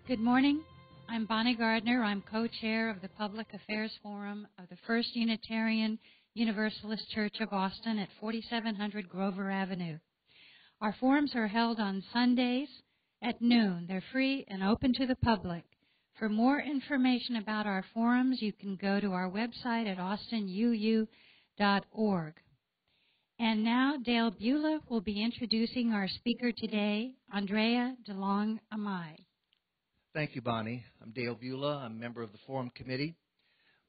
Good morning. I'm Bonnie Gardner. I'm co-chair of the Public Affairs Forum of the First Unitarian Universalist Church of Austin at 4700 Grover Avenue. Our forums are held on Sundays at noon. They're free and open to the public. For more information about our forums, you can go to our website at austinuu.org. And now Dale Beulah will be introducing our speaker today, Andrea DeLong-Amaya. Thank you, Bonnie. I'm Dale Beulah. I'm a member of the Forum Committee.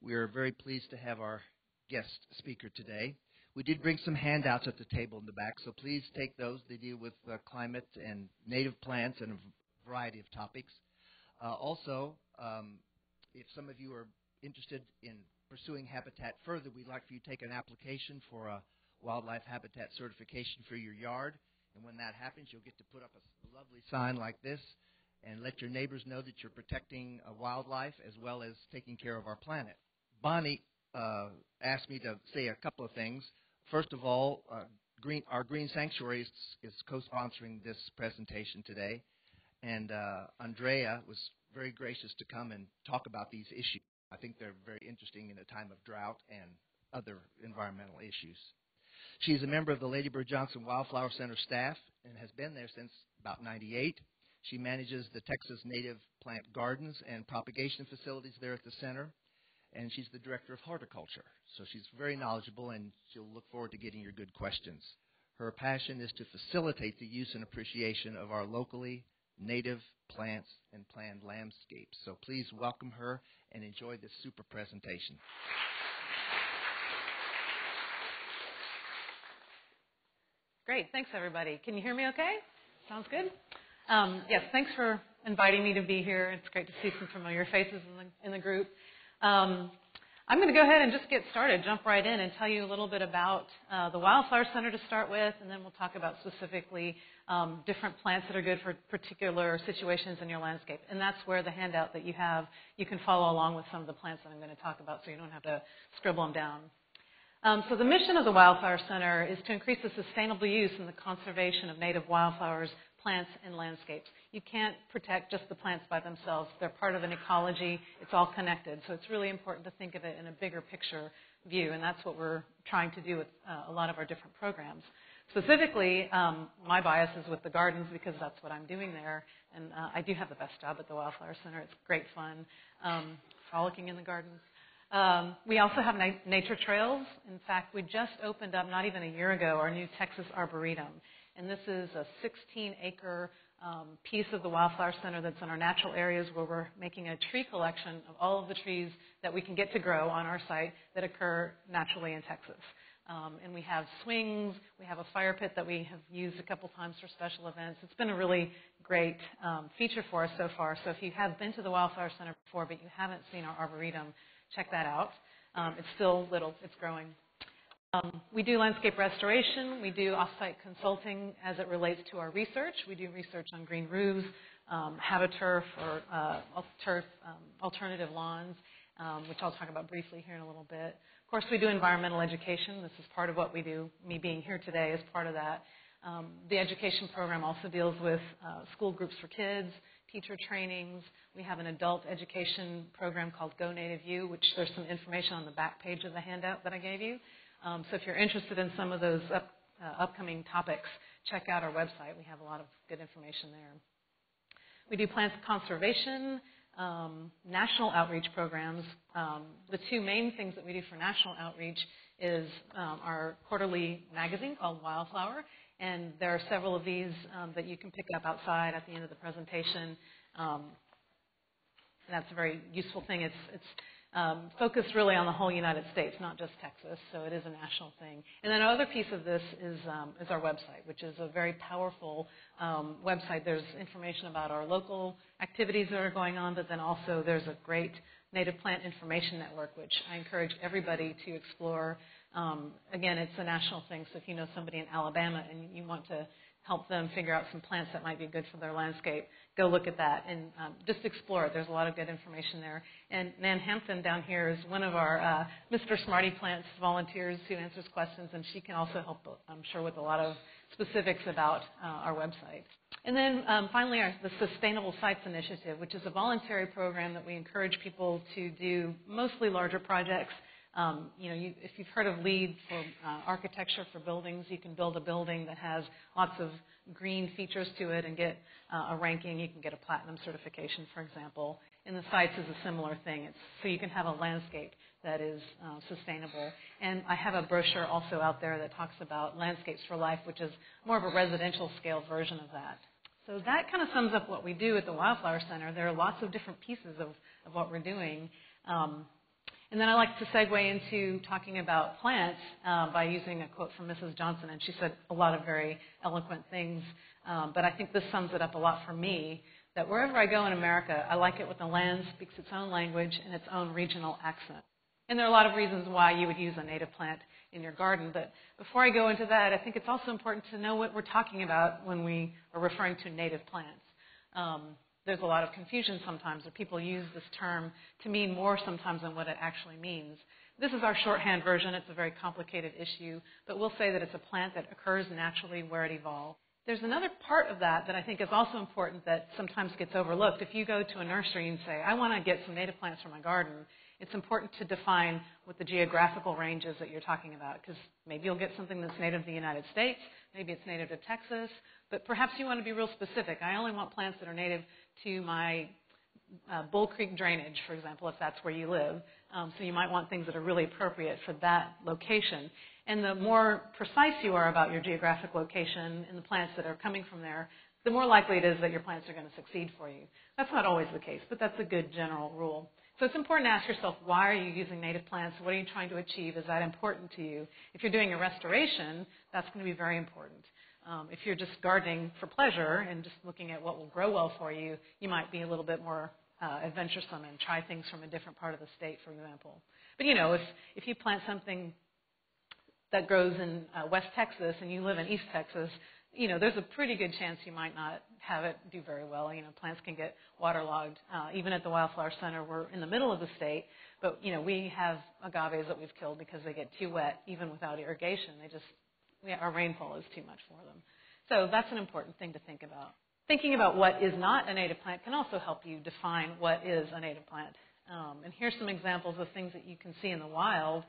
We are very pleased to have our guest speaker today. We did bring some handouts at the table in the back, so please take those. They deal with climate and native plants and a variety of topics. Also, if some of you are interested in pursuing habitat further, we'd like for you to take an application for a wildlife habitat certification for your yard. And when that happens, you'll get to put up a lovely sign like this and let your neighbors know that you're protecting wildlife as well as taking care of our planet. Bonnie asked me to say a couple of things. First of all, our Green Sanctuary is co-sponsoring this presentation today, and Andrea was very gracious to come and talk about these issues. I think they're very interesting in a time of drought and other environmental issues. She's a member of the Ladybird Johnson Wildflower Center staff and has been there since about '98. She manages the Texas Native Plant Gardens and propagation facilities there at the center, and she's the director of Horticulture. So she's very knowledgeable, and she'll look forward to getting your good questions. Her passion is to facilitate the use and appreciation of our locally native plants and planned landscapes. So please welcome her and enjoy this super presentation. Great. Thanks, everybody. Can you hear me okay? Sounds good? Yes, thanks for inviting me to be here. It's great to see some familiar faces in the group. I'm going to go ahead and just get started, jump right in, and tell you a little bit about the Wildflower Center to start with, and then we'll talk about specifically different plants that are good for particular situations in your landscape. And that's where the handout that you have, you can follow along with some of the plants that I'm going to talk about so you don't have to scribble them down. So the mission of the Wildflower Center is to increase the sustainable use and the conservation of native wildflowers, plants, and landscapes. You can't protect just the plants by themselves. They're part of an ecology. It's all connected. So it's really important to think of it in a bigger picture view, and that's what we're trying to do with a lot of our different programs. Specifically, my bias is with the gardens because that's what I'm doing there, and I do have the best job at the Wildflower Center. It's great fun, frolicking in the gardens. We also have nature trails. In fact, we just opened up, not even a year ago, our new Texas Arboretum. And this is a 16-acre piece of the Wildflower Center that's in our natural areas where we're making a tree collection of all of the trees that we can get to grow on our site that occur naturally in Texas. And we have swings. We have a fire pit that we have used a couple times for special events. It's been a really great feature for us so far. So if you have been to the Wildflower Center before but you haven't seen our Arboretum, check that out. It's still little. It's growing. We do landscape restoration. We do off-site consulting as it relates to our research. We do research on green roofs, habiturf or alternative lawns, which I'll talk about briefly here in a little bit. Of course, we do environmental education. This is part of what we do. Me being here today is part of that. The education program also deals with school groups for kids, teacher trainings. We have an adult education program called Go Native U, which there's some information on the back page of the handout that I gave you. So if you're interested in some of those upcoming topics, check out our website. We have a lot of good information there. We do plants conservation, national outreach programs. The two main things that we do for national outreach is our quarterly magazine called Wildflower, and there are several of these that you can pick up outside at the end of the presentation. And that's a very useful thing. It's focused really on the whole United States, not just Texas, so it is a national thing. And then another piece of this is our website, which is a very powerful website. There's information about our local activities that are going on, but then also there's a great native plant information network, which I encourage everybody to explore. Again, it's a national thing, so if you know somebody in Alabama and you want to help them figure out some plants that might be good for their landscape, go look at that and just explore it. There's a lot of good information there. And Nan Hampton down here is one of our Mr. Smarty Plants volunteers who answers questions, and she can also help, I'm sure, with a lot of specifics about our website. And then finally, the Sustainable Sites Initiative, which is a voluntary program that we encourage people to do mostly larger projects. If you've heard of LEED for architecture for buildings, you can build a building that has lots of green features to it and get a ranking. You can get a platinum certification, for example. And the sites is a similar thing. So you can have a landscape that is sustainable. And I have a brochure also out there that talks about Landscapes for Life, which is more of a residential scale version of that. So that kind of sums up what we do at the Wildflower Center. There are lots of different pieces of what we're doing. And then I like to segue into talking about plants by using a quote from Mrs. Johnson. And she said a lot of very eloquent things. But I think this sums it up a lot for me, that wherever I go in America, I like it when the land speaks its own language and its own regional accent. And there are a lot of reasons why you would use a native plant in your garden. But before I go into that, I think it's also important to know what we're talking about when we are referring to native plants. There's a lot of confusion sometimes that people use this term to mean more sometimes than what it actually means. This is our shorthand version. It's a very complicated issue, but we'll say that it's a plant that occurs naturally where it evolved. There's another part of that I think is also important that sometimes gets overlooked. If you go to a nursery and say, I want to get some native plants for my garden, it's important to define what the geographical range is that you're talking about, because maybe you'll get something that's native to the United States, maybe it's native to Texas, but perhaps you want to be real specific. I only want plants that are native to my Bull Creek drainage, for example, if that's where you live. So you might want things that are really appropriate for that location. And the more precise you are about your geographic location and the plants that are coming from there, the more likely it is that your plants are going to succeed for you. That's not always the case, but that's a good general rule. So it's important to ask yourself, why are you using native plants? What are you trying to achieve? Is that important to you? If you're doing a restoration, that's going to be very important. If you're just gardening for pleasure and just looking at what will grow well for you, you might be a little bit more adventuresome and try things from a different part of the state, for example. But if you plant something that grows in West Texas and you live in East Texas, there's a pretty good chance you might not have it do very well. Plants can get waterlogged. Even at the Wildflower Center, we're in the middle of the state, but we have agaves that we've killed because they get too wet, even without irrigation. Our rainfall is too much for them. So that's an important thing to think about. Thinking about what is not a native plant can also help you define what is a native plant. And here's some examples of things that you can see in the wild.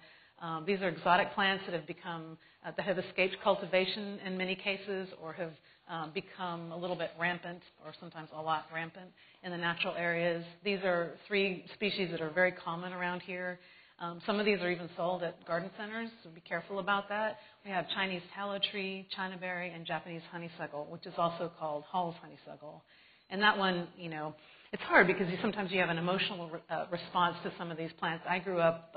These are exotic plants that have escaped cultivation in many cases, or have become a little bit rampant, or sometimes a lot rampant in the natural areas. These are 3 species that are very common around here. Some of these are even sold at garden centers, so be careful about that. We have Chinese tallow tree, Chinaberry, and Japanese honeysuckle, which is also called Hall's honeysuckle. And that one, it's hard because sometimes you have an emotional response to some of these plants. I grew up,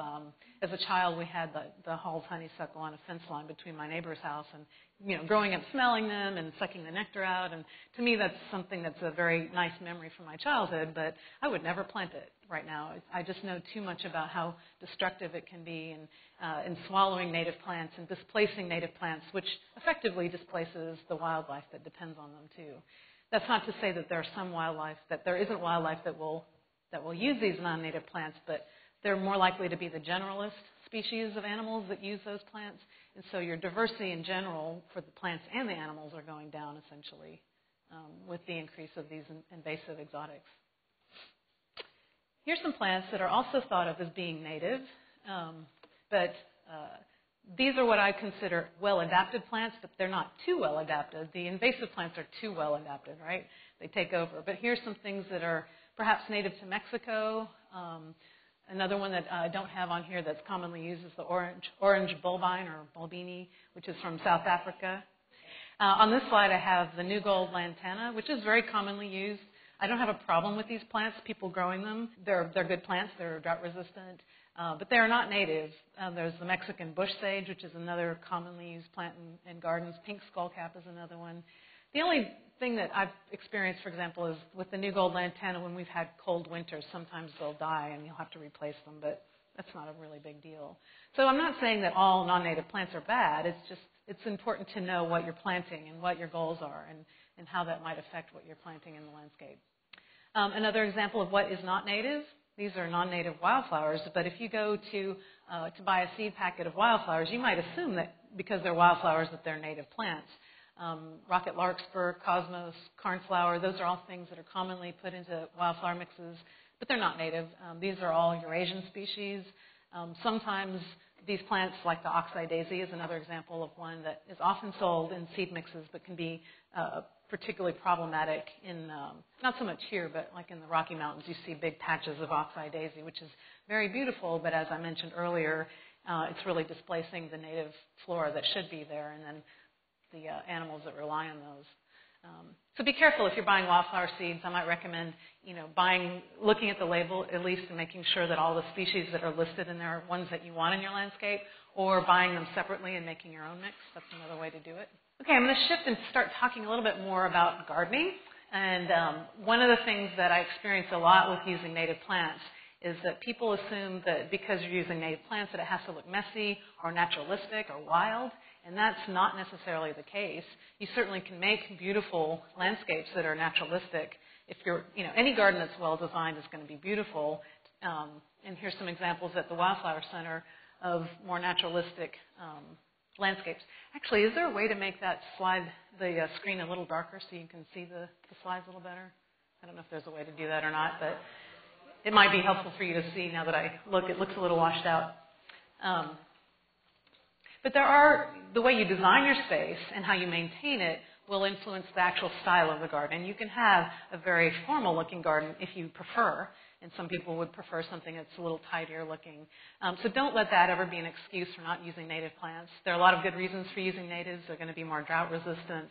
as a child, we had the Hall's honeysuckle on a fence line between my neighbor's house, and growing up smelling them and sucking the nectar out. And to me, that's something that's a very nice memory from my childhood, but I would never plant it right now. I just know too much about how destructive it can be in swallowing native plants and displacing native plants, which effectively displaces the wildlife that depends on them too. That's not to say that there isn't wildlife that will use these non-native plants, but they're more likely to be the generalist species of animals that use those plants. And so your diversity in general for the plants and the animals are going down essentially with the increase of these invasive exotics. Here's some plants that are also thought of as being native, but these are what I consider well-adapted plants, but they're not too well-adapted. The invasive plants are too well-adapted, right? They take over. But here's some things that are perhaps native to Mexico. Another one that I don't have on here that's commonly used is the orange bulbine or bulbini, which is from South Africa. On this slide, I have the new gold lantana, which is very commonly used. I don't have a problem with these plants, people growing them. They're good plants. They're drought resistant. But they are not native. There's the Mexican bush sage, which is another commonly used plant in gardens. Pink skullcap is another one. The only thing that I've experienced, for example, is with the new gold lantana, when we've had cold winters, sometimes they'll die and you'll have to replace them, but that's not a really big deal. So I'm not saying that all non-native plants are bad. It's important to know what you're planting and what your goals are and how that might affect what you're planting in the landscape. Another example of what is not native, these are non-native wildflowers, but if you go to buy a seed packet of wildflowers, you might assume that because they're wildflowers that they're native plants. rocket larkspur, cosmos, cornflower. Those are all things that are commonly put into wildflower mixes, but they're not native. These are all Eurasian species. Sometimes these plants, like the oxeye daisy, is another example of one that is often sold in seed mixes, but can be particularly problematic in, not so much here, but like in the Rocky Mountains, you see big patches of oxeye daisy, which is very beautiful, but as I mentioned earlier, it's really displacing the native flora that should be there, and then the animals that rely on those. So be careful if you're buying wildflower seeds. I might recommend, looking at the label at least and making sure that all the species that are listed in there are ones that you want in your landscape, or buying them separately and making your own mix. That's another way to do it. Okay, I'm going to shift and start talking a little bit more about gardening. And one of the things that I experience a lot with using native plants is that people assume that because you're using native plants that it has to look messy or naturalistic or wild. And that's not necessarily the case. You certainly can make beautiful landscapes that are naturalistic. If you're, any garden that's well designed is going to be beautiful. And here's some examples at the Wildflower Center of more naturalistic landscapes. Actually, is there a way to make that slide, the screen a little darker so you can see the slides a little better? I don't know if there's a way to do that or not, but it might be helpful for you to see now that it looks a little washed out. But the way you design your space and how you maintain it will influence the actual style of the garden. You can have a very formal looking garden if you prefer, and some people would prefer something that's a little tidier looking. So don't let that ever be an excuse for not using native plants. There are a lot of good reasons for using natives. They're going to be more drought resistant,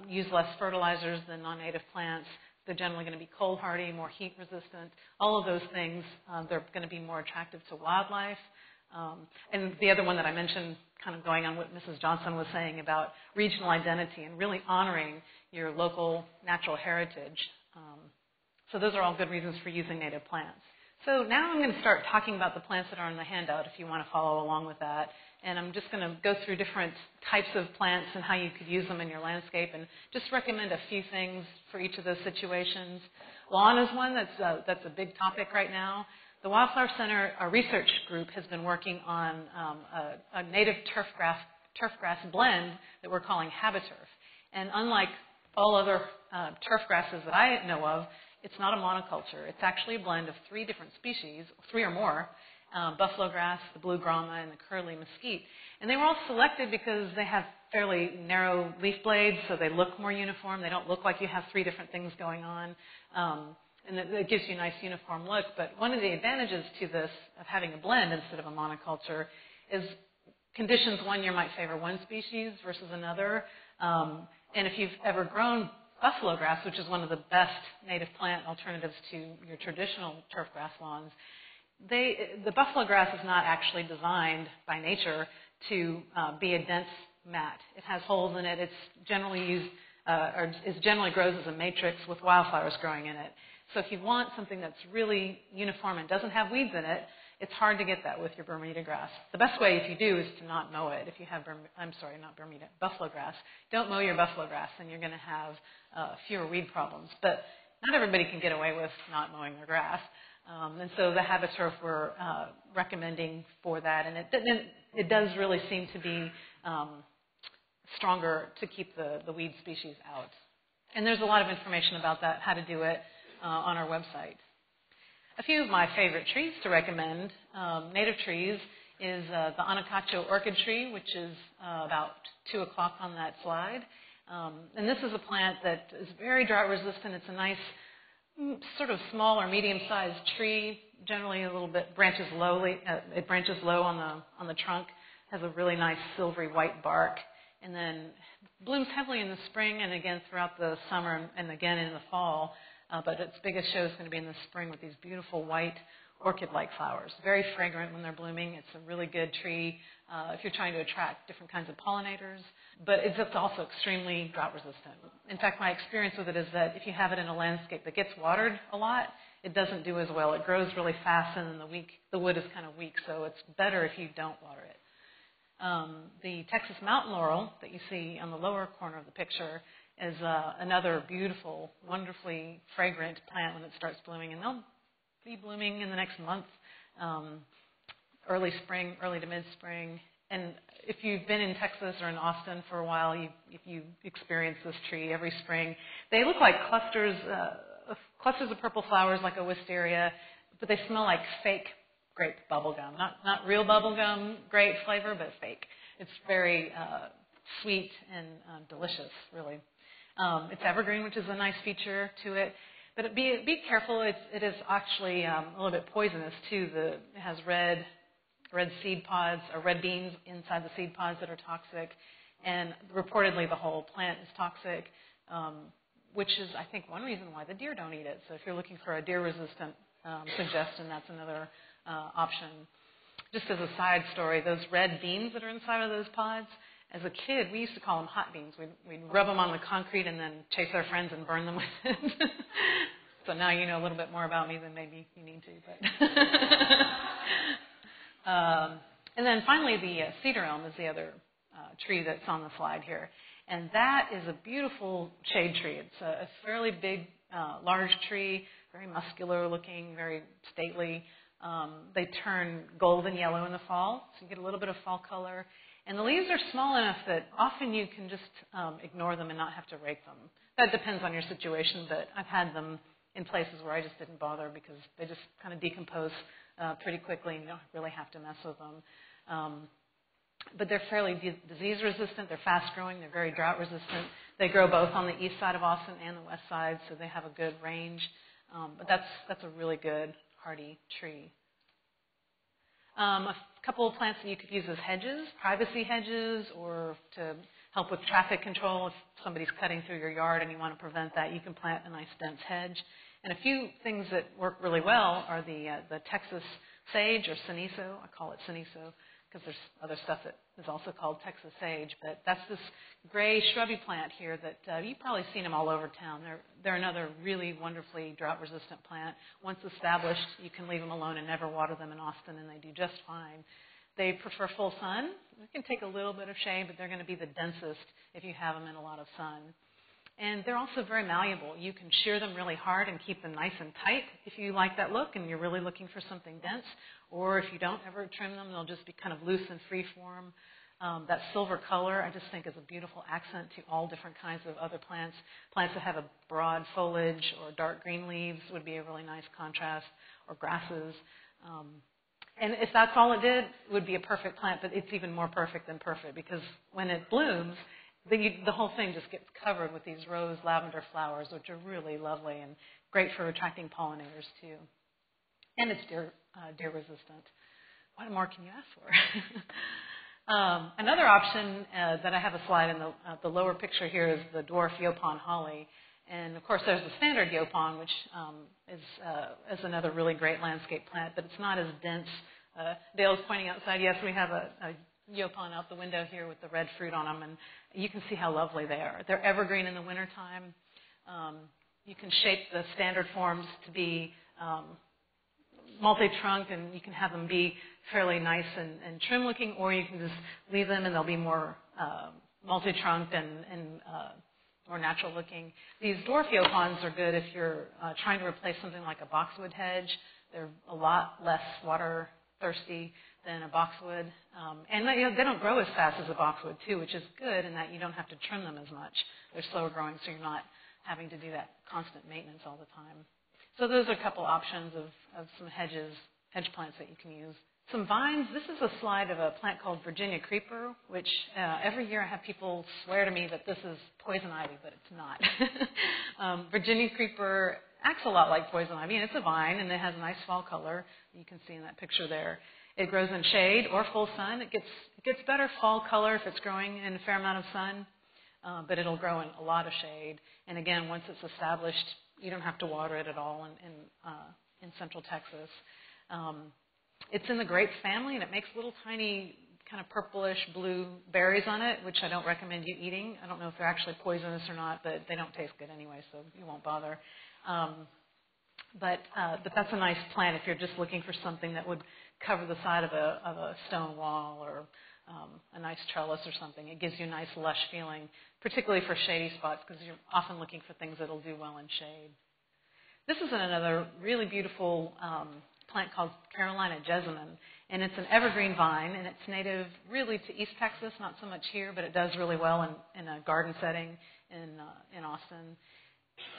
use less fertilizers than non-native plants. They're generally going to be cold hardy, more heat resistant. All of those things, they're going to be more attractive to wildlife. And the other one that I mentioned, kind of going on what Mrs. Johnson was saying about regional identity and really honoring your local natural heritage. So those are all good reasons for using native plants. So now I'm going to start talking about the plants that are in the handout if you want to follow along with that. And I'm just going to go through different types of plants and how you could use them in your landscape and just recommend a few things for each of those situations. Lawn is one that's a big topic right now. The Wildflower Center, our research group, has been working on a native turf grass blend that we're calling Habiturf. And unlike all other turf grasses that I know of, it's not a monoculture. It's actually a blend of 3 different species, 3 or more, buffalo grass, the blue grama, and the curly mesquite. And they were all selected because they have fairly narrow leaf blades, so they look more uniform. They don't look like you have 3 different things going on. And it gives you a nice uniform look. But one of the advantages to this, of having a blend instead of a monoculture, is conditions one year might favor one species versus another. And if you've ever grown buffalo grass, which is one of the best native plant alternatives to your traditional turf grass lawns, the buffalo grass is not actually designed by nature to be a dense mat. It has holes in it. It's generally used, generally grows as a matrix with wildflowers growing in it. So if you want something that's really uniform and doesn't have weeds in it, it's hard to get that with your Bermuda grass. The best way, if you do, is to not mow it. If you have, buffalo grass, don't mow your buffalo grass, and you're going to have fewer weed problems. But not everybody can get away with not mowing their grass. And so the Habiturf we're recommending for that, and it does really seem to be stronger to keep the weed species out. And there's a lot of information about that, how to do it, on our website. A few of my favorite trees to recommend, native trees, is the Anacacho orchid tree, which is about 2 o'clock on that slide. And this is a plant that is very drought resistant. It's a nice sort of small or medium-sized tree, generally a little bit branches lowly. It branches low on the trunk, has a really nice silvery white bark, and then blooms heavily in the spring and again throughout the summer and again in the fall. But its biggest show is going to be in the spring with these beautiful white orchid-like flowers. Very fragrant when they're blooming. It's a really good tree if you're trying to attract different kinds of pollinators. But it's also extremely drought resistant. In fact, my experience with it is that if you have it in a landscape that gets watered a lot, it doesn't do as well. It grows really fast, and then the wood is kind of weak, so it's better if you don't water it. The Texas mountain laurel that you see on the lower corner of the picture is another beautiful, wonderfully fragrant plant when it starts blooming, and they'll be blooming in the next month, early spring, early to mid-spring, and if you've been in Texas or in Austin for a while, if you experience this tree every spring, they look like clusters of purple flowers like a wisteria, but they smell like fake grape bubble gum. Not real bubble gum, grape flavor, but fake. It's very sweet and delicious, really. It's evergreen, which is a nice feature to it. But be careful. It is actually a little bit poisonous too. It has red seed pods or red beans inside the seed pods that are toxic, and reportedly the whole plant is toxic, which is, I think, one reason why the deer don't eat it. So if you're looking for a deer-resistant suggestion, that's another option. Just as a side story, those red beans that are inside of those pods, as a kid, we used to call them hot beans. We'd rub them on the concrete and then chase our friends and burn them with it. So now you know a little bit more about me than maybe you need to. And then finally, the cedar elm is the other tree that's on the slide here. And that is a beautiful shade tree. It's a fairly big, large tree, very muscular looking, very stately. They turn golden yellow in the fall, so you get a little bit of fall color. And the leaves are small enough that often you can just ignore them and not have to rake them. That depends on your situation, but I've had them in places where I just didn't bother because they just kind of decompose pretty quickly and you don't really have to mess with them. But they're fairly disease resistant, they're fast growing, they're very drought resistant. They grow both on the east side of Austin and the west side, so they have a good range. But that's a really good hardy tree. A couple of plants that you could use as hedges, privacy hedges, or to help with traffic control. If somebody's cutting through your yard and you want to prevent that, you can plant a nice dense hedge. And a few things that work really well are the Texas sage, or cenizo. I call it cenizo because there's other stuff that is also called Texas sage. But that's this gray shrubby plant here that you've probably seen them all over town. They're another really wonderfully drought-resistant plant. Once established, you can leave them alone and never water them in Austin, and they do just fine. They prefer full sun. They can take a little bit of shade, but they're going to be the densest if you have them in a lot of sun. And they're also very malleable. You can shear them really hard and keep them nice and tight if you like that look and you're really looking for something dense. Or if you don't ever trim them, they'll just be kind of loose and free form. That silver color, I just think, is a beautiful accent to all different kinds of other plants. Plants that have a broad foliage or dark green leaves would be a really nice contrast, or grasses. And if that's all it did, it would be a perfect plant, but it's even more perfect than perfect because when it blooms, the whole thing just gets covered with these rose lavender flowers, which are really lovely and great for attracting pollinators too. And it's deer resistant. What more can you ask for? Another option that I have a slide in the lower picture here is the dwarf Yaupon holly. And of course there's the standard Yaupon, which is another really great landscape plant, but it's not as dense. Dale's pointing outside, yes, we have a Yaupon out the window here with the red fruit on them, and you can see how lovely they are. They're evergreen in the wintertime. You can shape the standard forms to be multi-trunk, and you can have them be fairly nice and trim-looking, or you can just leave them and they'll be more multi-trunked and more natural-looking. These dwarf Yaupons are good if you're trying to replace something like a boxwood hedge. They're a lot less water-thirsty than a boxwood. And they don't grow as fast as a boxwood, too, which is good in that you don't have to trim them as much. They're slower growing, so you're not having to do that constant maintenance all the time. So those are a couple options of some hedge plants that you can use. Some vines. This is a slide of a plant called Virginia creeper, which every year I have people swear to me that this is poison ivy, but it's not. Virginia creeper acts a lot like poison ivy, and it's a vine, and it has a nice fall color. You can see in that picture there. It grows in shade or full sun. It gets better fall color if it's growing in a fair amount of sun, but it'll grow in a lot of shade. And again, once it's established, you don't have to water it at all in Central Texas. It's in the grape family, and it makes little tiny kind of purplish blue berries on it, which I don't recommend you eating. I don't know if they're actually poisonous or not, but they don't taste good anyway, so you won't bother. But that's a nice plant if you're just looking for something that would cover the side of a stone wall or a nice trellis or something. It gives you a nice lush feeling, particularly for shady spots, because you're often looking for things that will do well in shade. This is another really beautiful plant called Carolina jessamine, And it's an evergreen vine, and it's native really to East Texas, not so much here, but it does really well in a garden setting in Austin.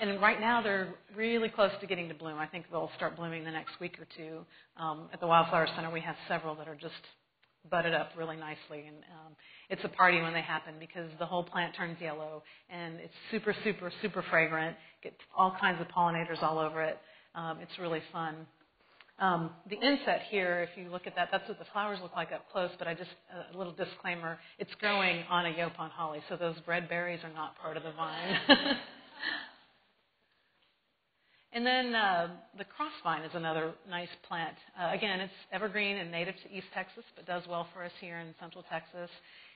And right now they're really close to getting to bloom. I think they'll start blooming the next week or two. At the Wildflower Center, we have several that are just budded up really nicely. And it's a party when they happen because the whole plant turns yellow, and it's super, super, super fragrant. Get all kinds of pollinators all over it. It's really fun. The inset here, if you look at that, that's what the flowers look like up close, but a little disclaimer, it's growing on a Yopon holly, so those red berries are not part of the vine. And then the crossvine is another nice plant. Again, it's evergreen and native to East Texas, but does well for us here in Central Texas.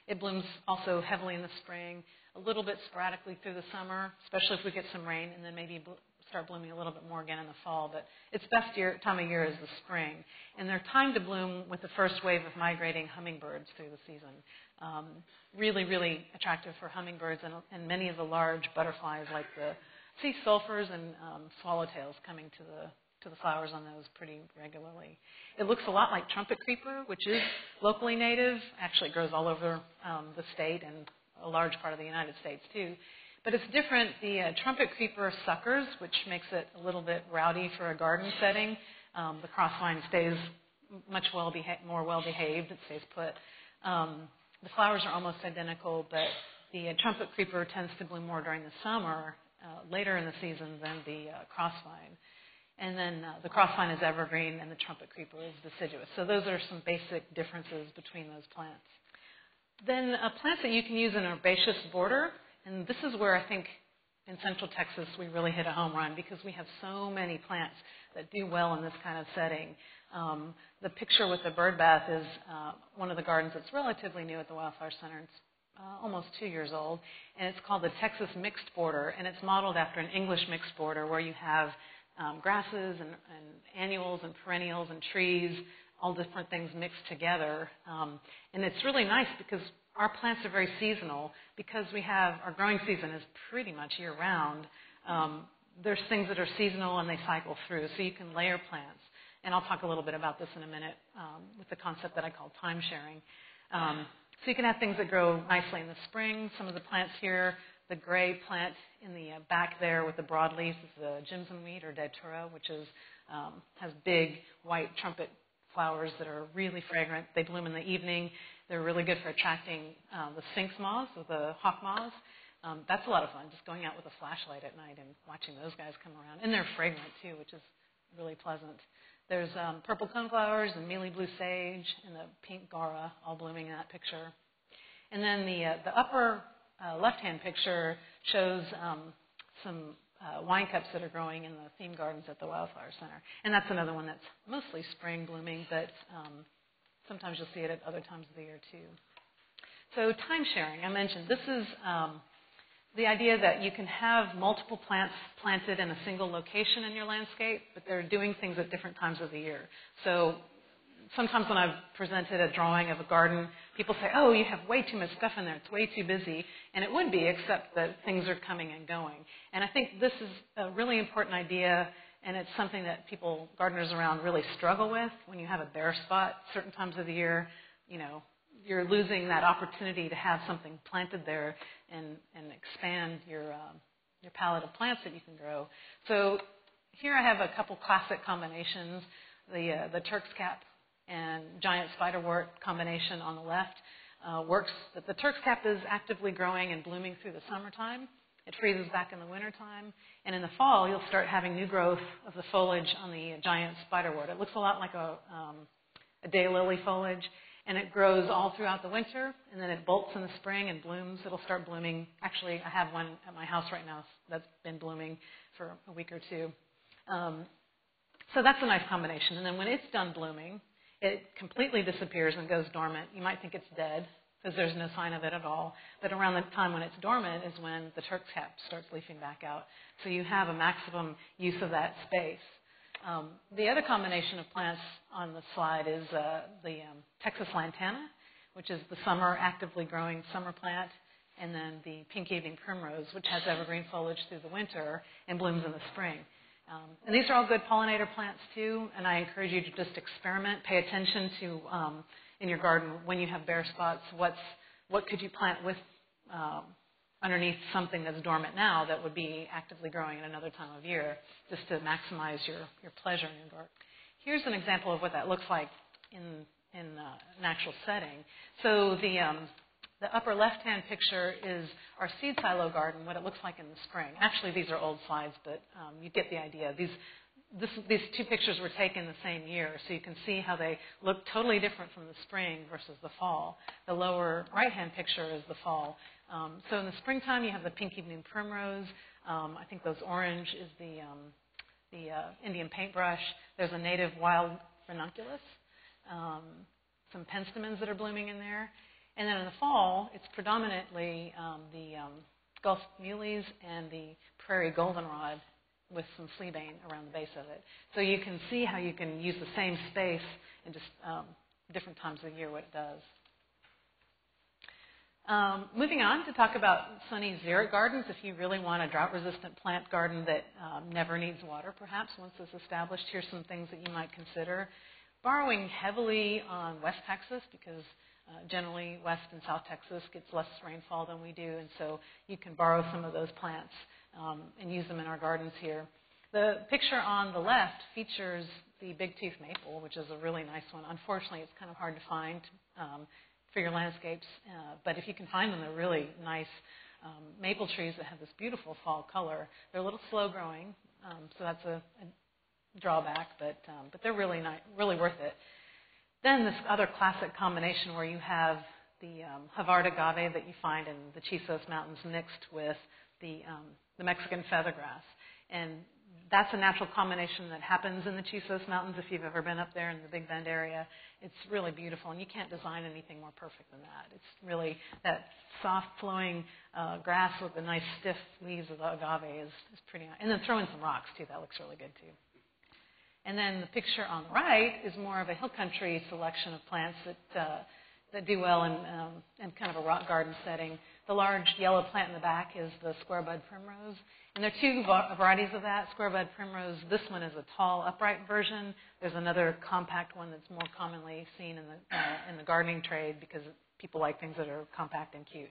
It blooms also heavily in the spring, a little bit sporadically through the summer, especially if we get some rain, and then maybe start blooming a little bit more again in the fall. But its best time of year is the spring. And they're timed to bloom with the first wave of migrating hummingbirds through the season. Really, really attractive for hummingbirds and many of the large butterflies like the sea sulfurs and swallowtails coming to the flowers on those pretty regularly. It looks a lot like trumpet creeper, which is locally native. Actually, it grows all over the state and a large part of the United States, too. But it's different. The trumpet creeper suckers, which makes it a little bit rowdy for a garden setting. The crossvine stays much more well-behaved. It stays put. The flowers are almost identical, but the trumpet creeper tends to bloom more during the summer, later in the season than the crossvine. And then the crossvine is evergreen and the trumpet creeper is deciduous. So those are some basic differences between those plants. Then plants that you can use in an herbaceous border, and this is where I think in Central Texas we really hit a home run because we have so many plants that do well in this kind of setting. The picture with the bird bath is one of the gardens that's relatively new at the Wildflower Center. It's almost 2 years old, and it's called the Texas Mixed Border, and it's modeled after an English mixed border where you have grasses and annuals and perennials and trees, all different things mixed together. And it's really nice because our plants are very seasonal because our growing season is pretty much year-round. There's things that are seasonal and they cycle through, so you can layer plants. And I'll talk a little bit about this in a minute with the concept that I call time sharing. So you can have things that grow nicely in the spring. Some of the plants here, the gray plant in the back there with the broad leaves is the Jimson weed or Datura, which has big white trumpet flowers that are really fragrant. They bloom in the evening. They're really good for attracting the sphinx moths or the hawk moths. That's a lot of fun, just going out with a flashlight at night and watching those guys come around. And they're fragrant, too, which is really pleasant. There's purple coneflowers and mealy blue sage and the pink gaura all blooming in that picture. And then the upper left-hand picture shows some wine cups that are growing in the theme gardens at the Wildflower Center. And that's another one that's mostly spring blooming, but sometimes you'll see it at other times of the year, too. So time sharing, I mentioned. This is the idea that you can have multiple plants planted in a single location in your landscape, but they're doing things at different times of the year. So sometimes when I've presented a drawing of a garden, people say, oh, you have way too much stuff in there. It's way too busy. And it would be, except that things are coming and going. And I think this is a really important idea, and it's something that gardeners around really struggle with. When you have a bare spot certain times of the year, you're losing that opportunity to have something planted there and expand your palette of plants that you can grow. So here I have a couple classic combinations, the Turk's cap and giant spiderwort combination on the left works. The Turk's cap is actively growing and blooming through the summertime. It freezes back in the wintertime. And in the fall, you'll start having new growth of the foliage on the giant spiderwort. It looks a lot like a daylily foliage. And it grows all throughout the winter, and then it bolts in the spring and blooms. It'll start blooming. Actually, I have one at my house right now that's been blooming for a week or two. So that's a nice combination. And then when it's done blooming, it completely disappears and goes dormant. You might think it's dead because there's no sign of it at all. But around the time when it's dormant is when the Turk's cap starts leafing back out. So you have a maximum use of that space. The other combination of plants on the slide is the Texas lantana, which is the summer actively growing summer plant, and then the pink evening primrose, which has evergreen foliage through the winter and blooms in the spring. And these are all good pollinator plants too, and I encourage you to just experiment, pay attention to, in your garden, when you have bare spots, what could you plant with underneath something that's dormant now that would be actively growing at another time of year, just to maximize your pleasure in your garden. Here's an example of what that looks like in an actual setting. So the upper left-hand picture is our seed silo garden, what it looks like in the spring. Actually, these are old slides, but you get the idea. These two pictures were taken the same year, so you can see how they look totally different from the spring versus the fall. The lower right-hand picture is the fall. So in the springtime, you have the pink evening primrose. I think those orange is the Indian paintbrush. There's a native wild ranunculus, some penstemons that are blooming in there. And then in the fall, it's predominantly the Gulf muleys and the prairie goldenrod with some fleabane around the base of it. So you can see how you can use the same space in just different times of the year, what it does. Moving on to talk about sunny xeric gardens. If you really want a drought-resistant plant garden that never needs water, perhaps, once it's established, here's some things that you might consider. Borrowing heavily on West Texas, because generally West and South Texas gets less rainfall than we do, and so you can borrow some of those plants and use them in our gardens here. The picture on the left features the big-tooth maple, which is a really nice one. Unfortunately, it's kind of hard to find for your landscapes, but if you can find them, they're really nice maple trees that have this beautiful fall color. They're a little slow-growing, so that's a drawback, but they're really nice, really worth it. Then this other classic combination where you have the Havard agave that you find in the Chisos Mountains mixed with the Mexican feathergrass. And that's a natural combination that happens in the Chisos Mountains if you've ever been up there in the Big Bend area. It's really beautiful, and you can't design anything more perfect than that. It's really that soft flowing grass with the nice stiff leaves of the agave is pretty nice. And then throw in some rocks too, that looks really good too. And then the picture on the right is more of a hill country selection of plants that do well in kind of a rock garden setting. The large yellow plant in the back is the square bud primrose. And there are two varieties of that. Square bud primrose, this one is a tall, upright version. There's another compact one that's more commonly seen in the gardening trade because people like things that are compact and cute.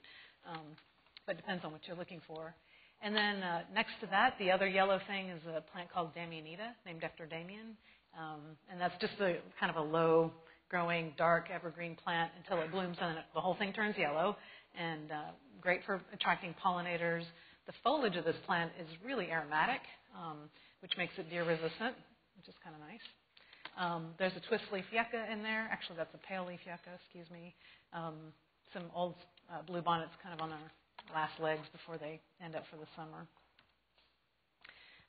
But it depends on what you're looking for. And then next to that, the other yellow thing is a plant called Damianita, named after Damien. And that's just a kind of a low-growing, dark evergreen plant until it blooms and the whole thing turns yellow. And great for attracting pollinators. The foliage of this plant is really aromatic, which makes it deer-resistant, which is kind of nice. There's a twist leaf yucca in there. Actually, that's a pale leaf yucca, excuse me. Some old bluebonnets kind of on our last legs before they end up for the summer.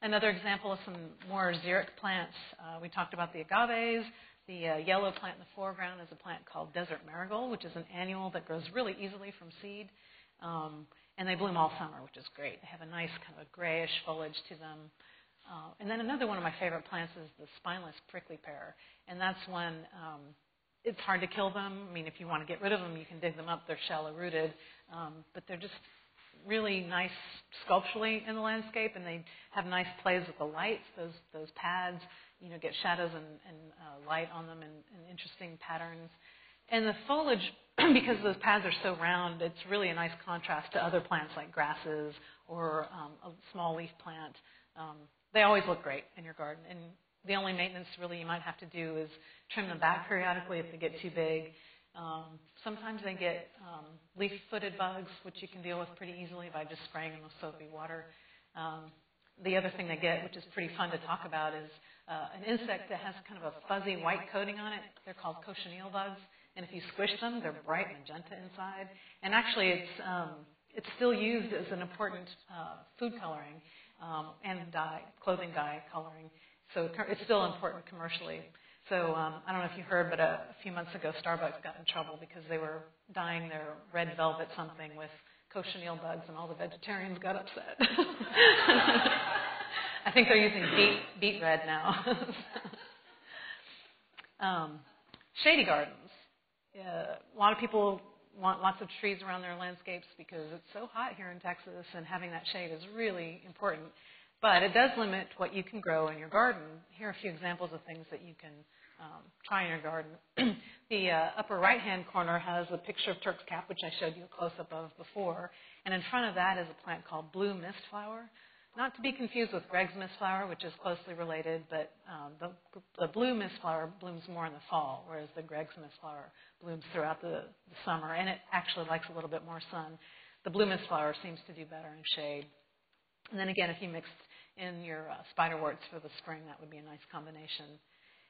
Another example of some more xeric plants. We talked about the agaves. The yellow plant in the foreground is a plant called desert marigold, which is an annual that grows really easily from seed. And they bloom all summer, which is great. They have a nice kind of a grayish foliage to them. And then another one of my favorite plants is the spineless prickly pear. And that's one, it's hard to kill them. I mean, if you want to get rid of them, you can dig them up. They're shallow-rooted. But they're just really nice sculpturally in the landscape, and they have nice plays with the lights, those pads, get shadows and light on them and interesting patterns. And the foliage, because those pads are so round, it's really a nice contrast to other plants like grasses or a small leaf plant. They always look great in your garden, and the only maintenance really you might have to do is trim them back periodically if they get too big. Sometimes they get leaf-footed bugs, which you can deal with pretty easily by just spraying them with soapy water. The other thing they get, which is pretty fun to talk about, is an insect that has kind of a fuzzy white coating on it. They're called cochineal bugs, and if you squish them, they're bright magenta inside. And actually, it's still used as an important food coloring and clothing dye coloring. So it's still important commercially. So I don't know if you heard, but a few months ago, Starbucks got in trouble because they were dyeing their red velvet something with cochineal bugs, and all the vegetarians got upset. I think they're using beet red now. Shady gardens. A lot of people want lots of trees around their landscapes because it's so hot here in Texas, and having that shade is really important. But it does limit what you can grow in your garden. Here are a few examples of things that you can try in your garden. The upper right-hand corner has a picture of Turk's cap, which I showed you a close-up of before. And in front of that is a plant called blue mistflower. Not to be confused with Greg's mistflower, which is closely related, but the blue mistflower blooms more in the fall, whereas the Greg's mistflower blooms throughout the summer, and it actually likes a little bit more sun. The blue mistflower seems to do better in shade. And then again, if you mixed in your spiderworts for the spring, that would be a nice combination.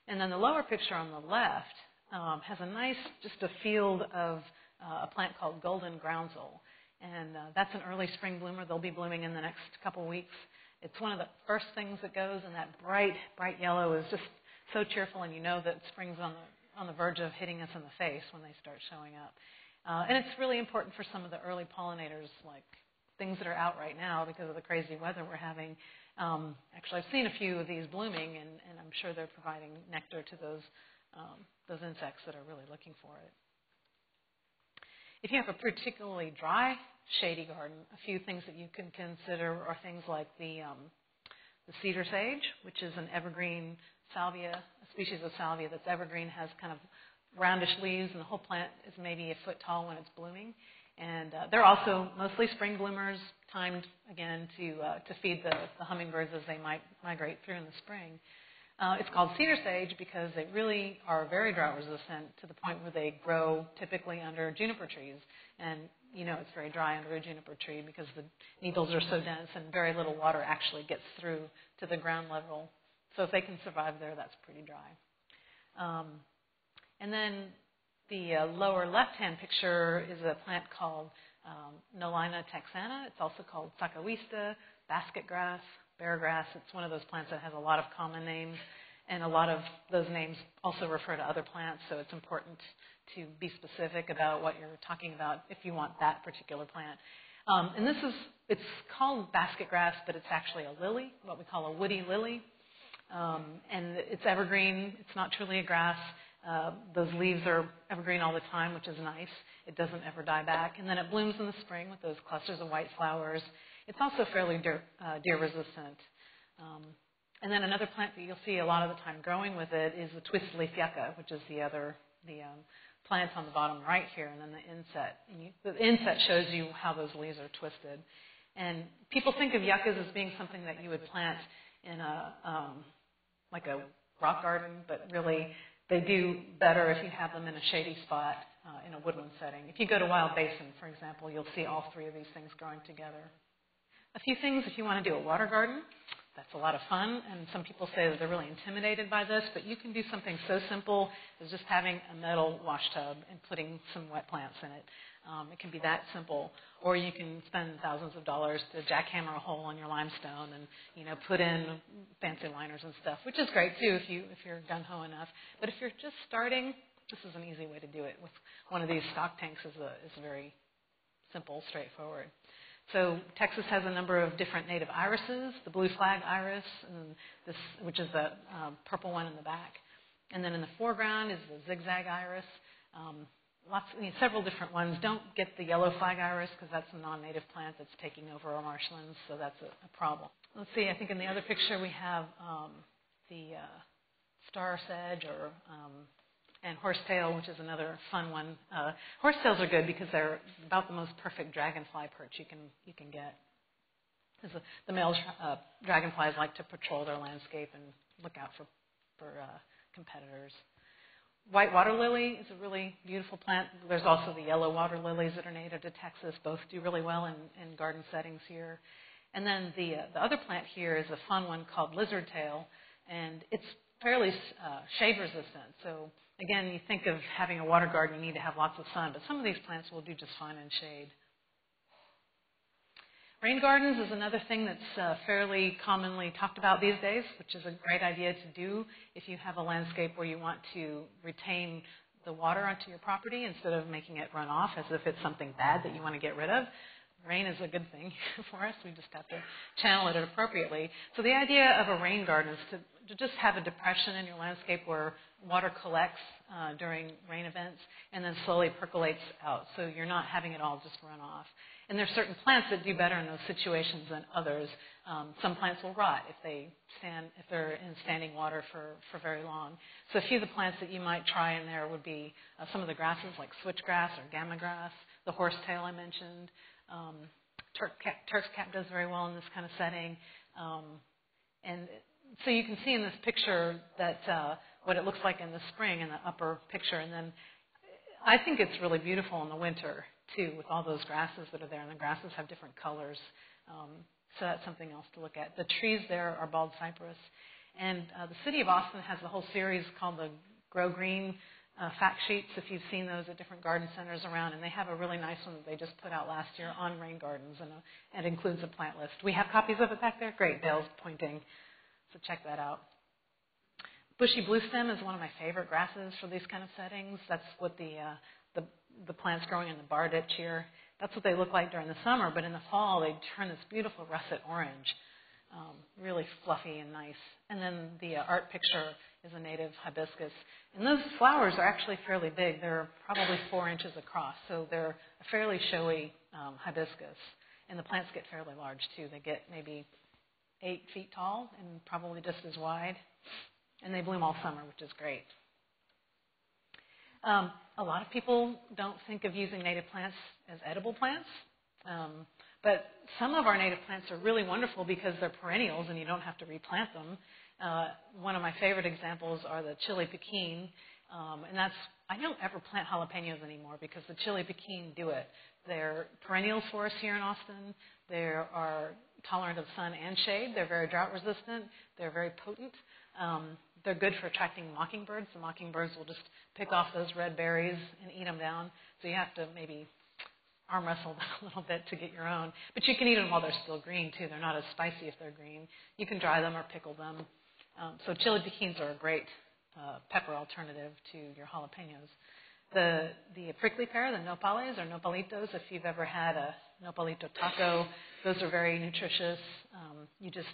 And then the lower picture on the left has a nice, just a field of a plant called golden groundsel. And that's an early spring bloomer. They'll be blooming in the next couple weeks. It's one of the first things that goes, and that bright, bright yellow is just so cheerful, and you know that spring's on the verge of hitting us in the face when they start showing up. And it's really important for some of the early pollinators, like things that are out right now because of the crazy weather we're having. Actually, I've seen a few of these blooming, and I'm sure they're providing nectar to those insects that are really looking for it. If you have a particularly dry, shady garden, a few things that you can consider are things like the cedar sage, which is an evergreen salvia, a species of salvia that's evergreen, has kind of roundish leaves, and the whole plant is maybe a foot tall when it's blooming. And they're also mostly spring bloomers, timed, again, to feed the hummingbirds as they might migrate through in the spring. It's called cedar sage because they really are very drought resistant to the point where they grow typically under juniper trees. And you know it's very dry under a juniper tree because the needles are so dense and very little water actually gets through to the ground level. So if they can survive there, that's pretty dry. And then the lower left-hand picture is a plant called Nolina texana. It's also called sakawista, basket grass, bear grass. It's one of those plants that has a lot of common names, and a lot of those names also refer to other plants, so it's important to be specific about what you're talking about if you want that particular plant. And it's called basket grass, but it's actually a lily, what we call a woody lily. And it's evergreen. It's not truly a grass. Those leaves are evergreen all the time, which is nice. It doesn't ever die back. And then it blooms in the spring with those clusters of white flowers. It's also fairly deer resistant. And then another plant that you'll see a lot of the time growing with it is the twisted leaf yucca, which is the plant on the bottom right here, and then the inset. And the inset shows you how those leaves are twisted. And people think of yuccas as being something that you would plant in like a rock garden, but really they do better if you have them in a shady spot in a woodland setting. If you go to Wild Basin, for example, you'll see all three of these things growing together. A few things if you want to do a water garden. That's a lot of fun, and some people say that they're really intimidated by this, but you can do something so simple as just having a metal wash tub and putting some wet plants in it. It can be that simple. Or you can spend thousands of dollars to jackhammer a hole in your limestone and, put in fancy liners and stuff, which is great too if you're gung-ho enough. But if you're just starting, this is an easy way to do it. With one of these stock tanks is very simple, straightforward. So Texas has a number of different native irises, the blue flag iris, and this, which is the purple one in the back. And then in the foreground is the zigzag iris. Several different ones. Don't get the yellow flag iris because that's a non-native plant that's taking over our marshlands, so that's a problem. Let's see, I think in the other picture we have the star sedge and horsetail, which is another fun one. Horsetails are good because they're about the most perfect dragonfly perch you can get. The male dragonflies like to patrol their landscape and look out for competitors. White water lily is a really beautiful plant. There's also the yellow water lilies that are native to Texas. Both do really well in garden settings here. And then the other plant here is a fun one called lizard tail, and it's fairly shade resistant. So again, you think of having a water garden, you need to have lots of sun, but some of these plants will do just fine in shade. Rain gardens is another thing that's fairly commonly talked about these days, which is a great idea to do if you have a landscape where you want to retain the water onto your property instead of making it run off as if it's something bad that you want to get rid of. Rain is a good thing for us. We just have to channel it appropriately. So the idea of a rain garden is to just have a depression in your landscape where water collects during rain events and then slowly percolates out. So you're not having it all just run off. And there are certain plants that do better in those situations than others. Some plants will rot if they're in standing water for very long. So a few of the plants that you might try in there would be some of the grasses like switchgrass or gamma grass, the horsetail I mentioned. Turk's cap does very well in this kind of setting. And so you can see in this picture that what it looks like in the spring in the upper picture. And then I think it's really beautiful in the winter, too, with all those grasses that are there. And the grasses have different colors. So that's something else to look at. The trees there are bald cypress. And the city of Austin has a whole series called the Grow Green fact sheets, if you've seen those at different garden centers around. And they have a really nice one that they just put out last year on rain gardens. And it includes a plant list. We have copies of it back there. Great, Dale's pointing. So check that out. Bushy bluestem is one of my favorite grasses for these kind of settings. That's what the plants growing in the bar ditch here. That's what they look like during the summer, but in the fall they turn this beautiful russet orange, really fluffy and nice. And then the art picture is a native hibiscus. And those flowers are actually fairly big. They're probably 4 inches across, so they're a fairly showy hibiscus. And the plants get fairly large too. They get maybe 8 feet tall and probably just as wide. And they bloom all summer, which is great. A lot of people don't think of using native plants as edible plants, but some of our native plants are really wonderful because they're perennials and you don't have to replant them. One of my favorite examples are the chili piquin, and I don't ever plant jalapenos anymore because the chili piquin do it. They're perennials for us here in Austin. They are tolerant of sun and shade. They're very drought resistant. They're very potent. They're good for attracting mockingbirds. The mockingbirds will just pick off those red berries and eat them down. So you have to maybe arm wrestle them a little bit to get your own. But you can eat them while they're still green, too. They're not as spicy if they're green. You can dry them or pickle them. So chili piquins are a great pepper alternative to your jalapenos. The prickly pear, the nopales or nopalitos, if you've ever had a nopalito taco, those are very nutritious. You just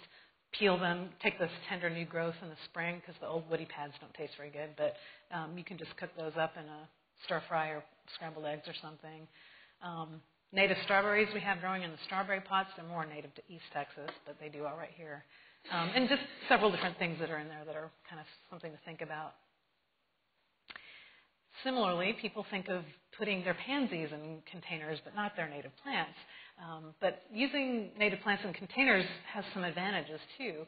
peel them, take this tender new growth in the spring because the old woody pads don't taste very good, but you can just cook those up in a stir fry or scrambled eggs or something. Native strawberries we have growing in the strawberry pots. They're more native to East Texas, but they do all right here. And just several different things that are in there that are kind of something to think about. Similarly, people think of putting their pansies in containers, but not their native plants. But using native plants in containers has some advantages, too.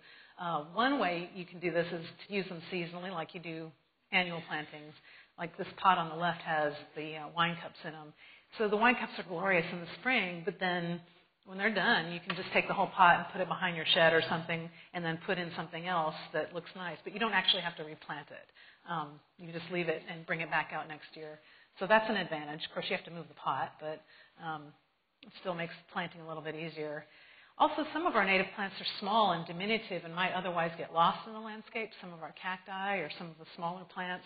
One way you can do this is to use them seasonally, like you do annual plantings. Like this pot on the left has the wine cups in them. So the wine cups are glorious in the spring, but then when they're done, you can just take the whole pot and put it behind your shed or something and then put in something else that looks nice. But you don't actually have to replant it. You just leave it and bring it back out next year. So that's an advantage. Of course, you have to move the pot, but it still makes planting a little bit easier. Also, some of our native plants are small and diminutive and might otherwise get lost in the landscape, some of our cacti or some of the smaller plants.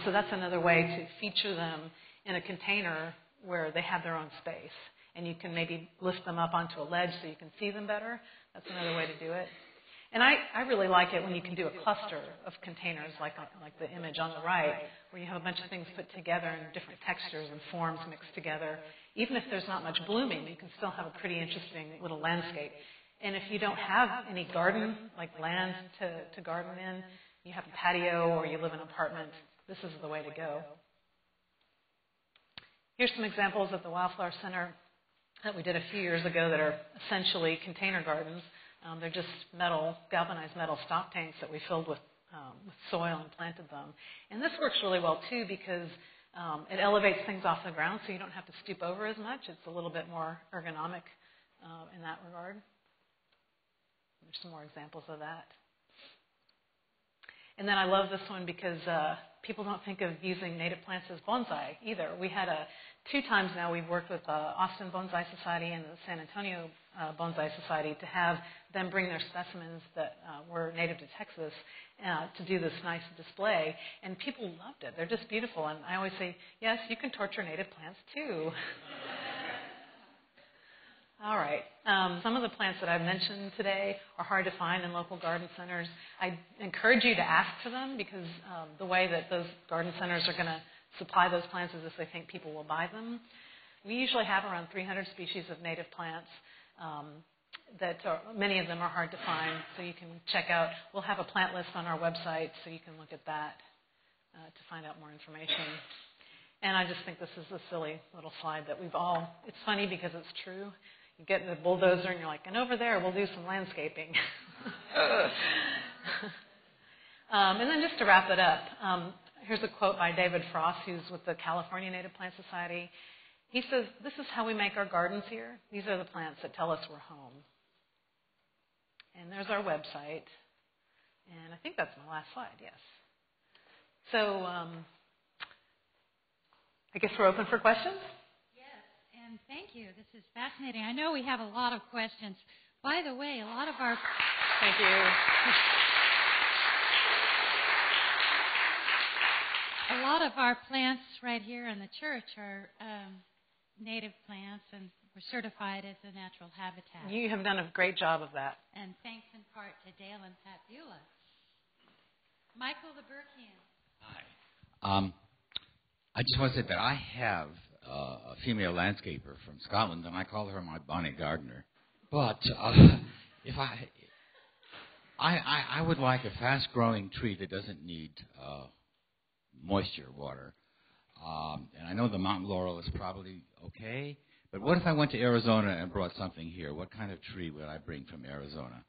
So that's another way to feature them in a container where they have their own space. And you can maybe lift them up onto a ledge so you can see them better. That's another way to do it. And I really like it when you can do a cluster of containers like the image on the right, where you have a bunch of things put together in different textures and forms mixed together. Even if there's not much blooming, you can still have a pretty interesting little landscape. And if you don't have any garden, like land to garden in, you have a patio or you live in an apartment, this is the way to go. Here's some examples at the Wildflower Center that we did a few years ago that are essentially container gardens. They're just galvanized metal stock tanks that we filled with soil and planted them. And this works really well, too, because it elevates things off the ground so you don't have to stoop over as much. It's a little bit more ergonomic in that regard. There's some more examples of that. And then I love this one because people don't think of using native plants as bonsai either. We had 2 times now we've worked with the Austin Bonsai Society and the San Antonio Bonsai Society to have them bring their specimens that were native to Texas to do this nice display. And people loved it. They're just beautiful. And I always say, yes, you can torture native plants too. All right. Some of the plants that I've mentioned today are hard to find in local garden centers. I encourage you to ask for them because the way that those garden centers are going to supply those plants is if they think people will buy them. We usually have around 300 species of native plants. Many of them are hard to find, so you can check out. We'll have a plant list on our website, so you can look at that to find out more information. And I just think this is a silly little slide that it's funny because it's true. You get in the bulldozer and you're like, and over there we'll do some landscaping. And then just to wrap it up, here's a quote by David Frost, who's with the California Native Plant Society. He says, "This is how we make our gardens here. These are the plants that tell us we're home." And there's our website. And I think that's my last slide, yes. So I guess we're open for questions? Yes, and thank you. This is fascinating. I know we have a lot of questions. By the way, a lot of our... Thank you. A lot of our plants right here in the church are native plants, and we're certified as a natural habitat. You have done a great job of that. And thanks in part to Dale and Pat Beulah. Michael the Burkian. Hi. I just want to say that I have a female landscaper from Scotland, and I call her my Bonnie Gardner. But if I would like a fast-growing tree that doesn't need moisture, water. And I know the mountain laurel is probably okay, but what if I went to Arizona and brought something here? What kind of tree would I bring from Arizona?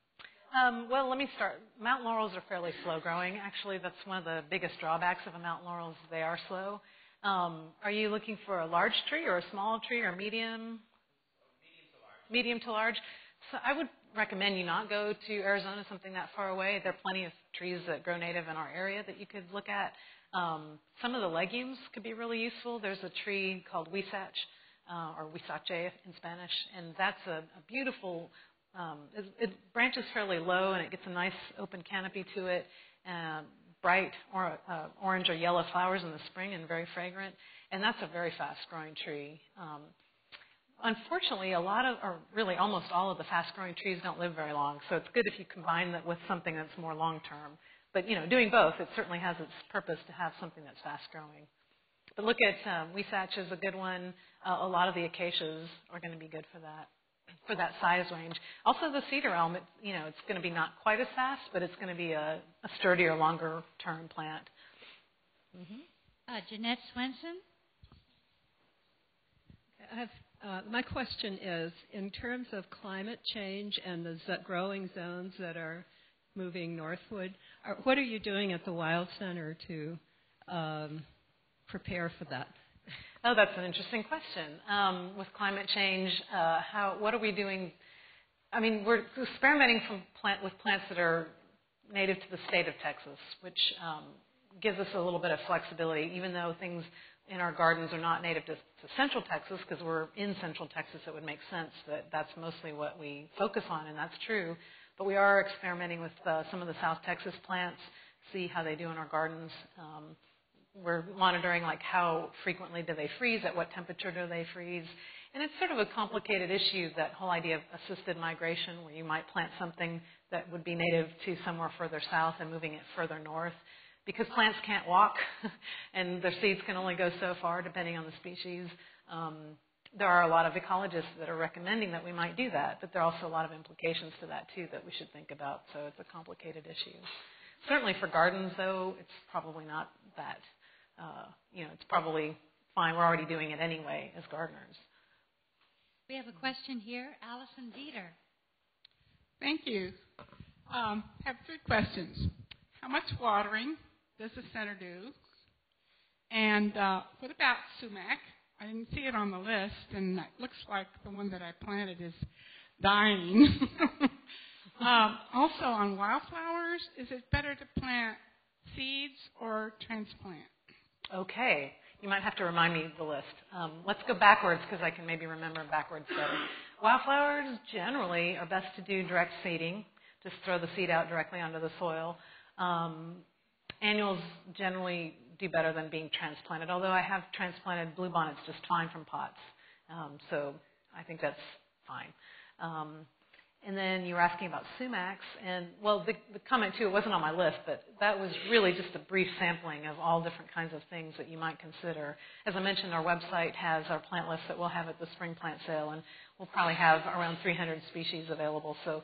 Well, let me start. Mountain laurels are fairly slow growing. Actually, that's one of the biggest drawbacks of a mountain laurel is they are slow. Are you looking for a large tree or a small tree or medium? Medium to large. So I would recommend you not go to Arizona, something that far away. There are plenty of trees that grow native in our area that you could look at. Some of the legumes could be really useful. There's a tree called huisache, or huisache in Spanish, and that's a beautiful, it branches fairly low and it gets a nice open canopy to it, bright orange or yellow flowers in the spring and very fragrant, and that's a very fast-growing tree. Unfortunately, really almost all of the fast-growing trees don't live very long, so it's good if you combine that with something that's more long-term. But, doing both, it certainly has its purpose to have something that's fast-growing. But look at huisache is a good one. A lot of the acacias are going to be good for that size range. Also, the cedar elm, it's going to be not quite as fast, but it's going to be a sturdier, longer-term plant. Mm-hmm. Jeanette Swenson? My question is, in terms of climate change and the growing zones that are moving northward, what are you doing at the Wild Center to prepare for that? Oh, that's an interesting question. With climate change, what are we doing? I mean, we're experimenting with plants that are native to the state of Texas, which gives us a little bit of flexibility, even though things in our gardens are not native to Central Texas, because we're in Central Texas, it would make sense that that's mostly what we focus on, and that's true. But we are experimenting with some of the South Texas plants, see how they do in our gardens. We're monitoring how frequently do they freeze, at what temperature do they freeze. And it's sort of a complicated issue, that whole idea of assisted migration, where you might plant something that would be native to somewhere further south and moving it further north. Because plants can't walk and their seeds can only go so far depending on the species. There are a lot of ecologists that are recommending that we might do that, but there are also a lot of implications to that too that we should think about, so it's a complicated issue. Certainly for gardens, though, it's probably not that, it's probably fine. We're already doing it anyway as gardeners. We have a question here. Allison Dieter. Thank you. I have 3 questions. How much watering does the center do? And what about sumac? I didn't see it on the list, and it looks like the one that I planted is dying. Also, on wildflowers, is it better to plant seeds or transplant? Okay. You might have to remind me of the list. Let's go backwards, because I can maybe remember backwards better. Wildflowers generally are best to do direct seeding. Just throw the seed out directly onto the soil. Annuals generally do better than being transplanted, although I have transplanted bluebonnets just fine from pots. So I think that's fine. And then you were asking about sumacs, and well, the comment too, it wasn't on my list, but that was really just a brief sampling of all different kinds of things that you might consider. As I mentioned, our website has our plant list that we'll have at the spring plant sale, and we'll probably have around 300 species available. So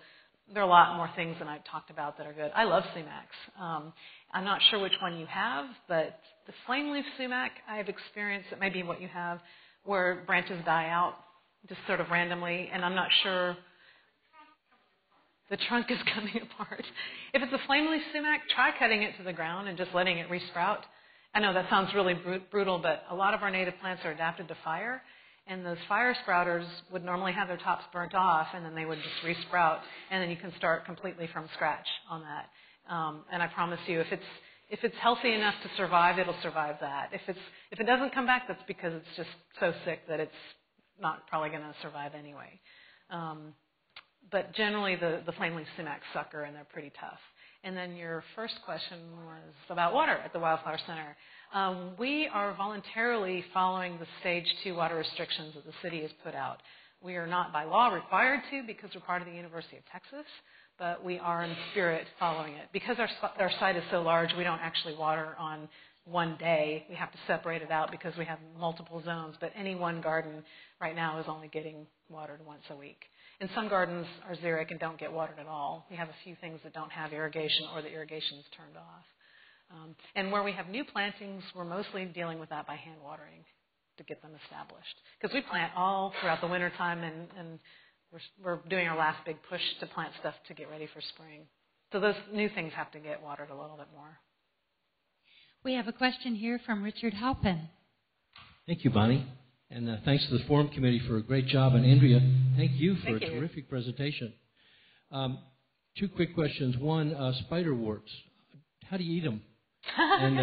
there are a lot more things than I've talked about that are good. I love sumacs. I'm not sure which one you have, but the flame leaf sumac, I've experienced, it may be what you have, where branches die out just sort of randomly, and I'm not sure. The trunk is coming apart. If it's a flame leaf sumac, try cutting it to the ground and just letting it resprout. I know that sounds really brutal, but a lot of our native plants are adapted to fire, and those fire sprouters would normally have their tops burnt off, and then they would just resprout, and then you can start completely from scratch on that. And I promise you, if it's healthy enough to survive, it'll survive that. If it doesn't come back, that's because it's just so sick that it's not probably going to survive anyway. But generally, the flame leaf sumacs sucker, and they're pretty tough. And then your first question was about water at the Wildflower Center. We are voluntarily following the Stage 2 water restrictions that the city has put out. We are not by law required to because we're part of the University of Texas, but we are in spirit following it. Because our site is so large, we don't actually water on one day. We have to separate it out because we have multiple zones, but any one garden right now is only getting watered once a week. And some gardens are xeric and don't get watered at all. We have a few things that don't have irrigation or the irrigation is turned off. And where we have new plantings, we're mostly dealing with that by hand watering to get them established. Because we plant all throughout the wintertime, and we're doing our last big push to plant stuff to get ready for spring. So those new things have to get watered a little bit more. We have a question here from Richard Halpin. Thank you, Bonnie. And thanks to the Forum Committee for a great job. And Andrea, thank you for a terrific presentation. Two quick questions. One, spiderworts. How do you eat them? And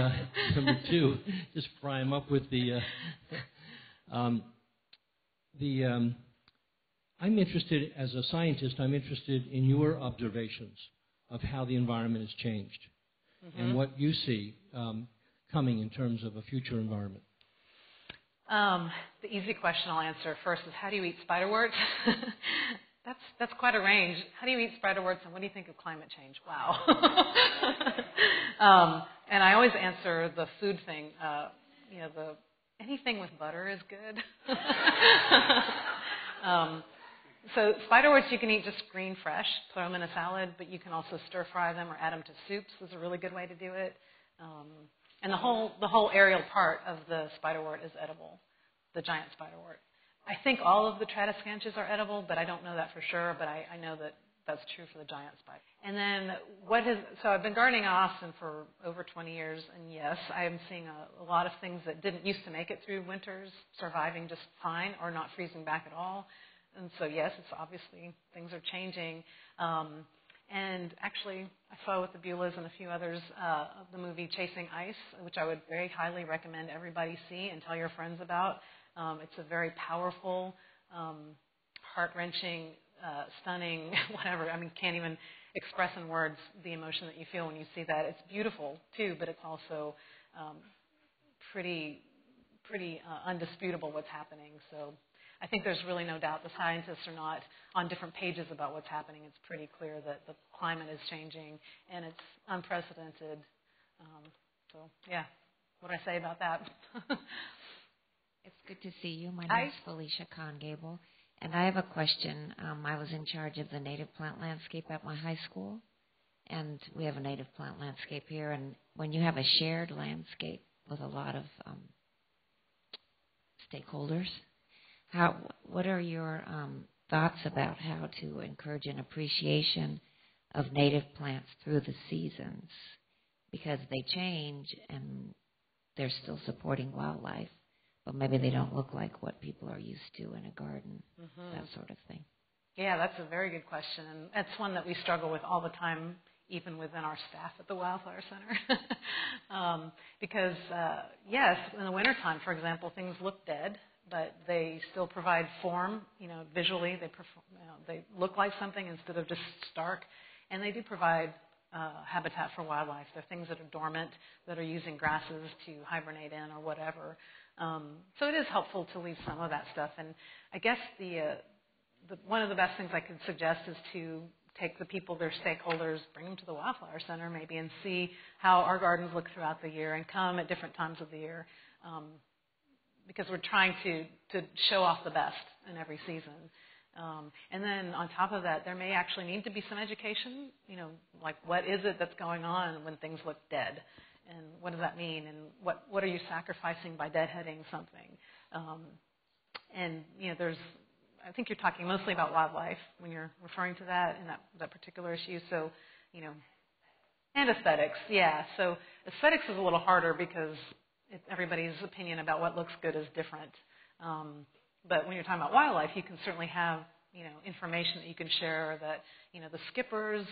number two, just fry them up with I'm interested, as a scientist, I'm interested in your observations of how the environment has changed and what you see coming in terms of a future environment. The easy question I'll answer first is, how do you eat spiderworts? That's quite a range. How do you eat spiderworts, and what do you think of climate change? Wow. And I always answer the food thing. Anything with butter is good. So spiderworts you can eat just green, fresh. Throw them in a salad, but you can also stir fry them or add them to soups. Is a really good way to do it. And the whole aerial part of the spiderwort is edible, the giant spiderwort. I think all of the tradescantias are edible, but I don't know that for sure, but I know that that's true for the giant spider. And then so I've been gardening in Austin for over 20 years, and yes, I am seeing a lot of things that didn't used to make it through winters, surviving just fine or not freezing back at all. And so yes, it's obviously things are changing. And actually, I saw with the Beulahs and a few others the movie Chasing Ice, which I would very highly recommend everybody see and tell your friends about. It's a very powerful, heart-wrenching, stunning, whatever. I mean, can't even express in words the emotion that you feel when you see that. It's beautiful, too, but it's also pretty undisputable what's happening. So I think there's really no doubt the scientists are not on different pages about what's happening. It's pretty clear that the climate is changing, and it's unprecedented. So, yeah, what do I say about that? It's good to see you. My name is Felicia Congable, and I have a question. I was in charge of the native plant landscape at my high school, and we have a native plant landscape here. And when you have a shared landscape with a lot of stakeholders, what are your thoughts about how to encourage an appreciation of native plants through the seasons? Because they change and they're still supporting wildlife, but maybe they don't look like what people are used to in a garden, that sort of thing. Yeah, that's a very good question, and that's one that we struggle with all the time, even within our staff at the Wildflower Center. Because, yes, in the wintertime, for example, things look dead, but they still provide form, visually. They look like something instead of just stark, and they do provide habitat for wildlife. They're things that are dormant, that are using grasses to hibernate in or whatever. So it is helpful to leave some of that stuff. And I guess the one of the best things I could suggest is to take the people, their stakeholders, bring them to the Wildflower Center maybe and see how our gardens look throughout the year and come at different times of the year, because we're trying to show off the best in every season. And then on top of that, there may actually need to be some education, like what is it that's going on when things look dead? And what does that mean? And what are you sacrificing by deadheading something? I think you're talking mostly about wildlife when you're referring to that and that particular issue. So, and aesthetics, yeah. So aesthetics is a little harder because everybody's opinion about what looks good is different. But when you're talking about wildlife, you can certainly have, information that you can share that, the skippers,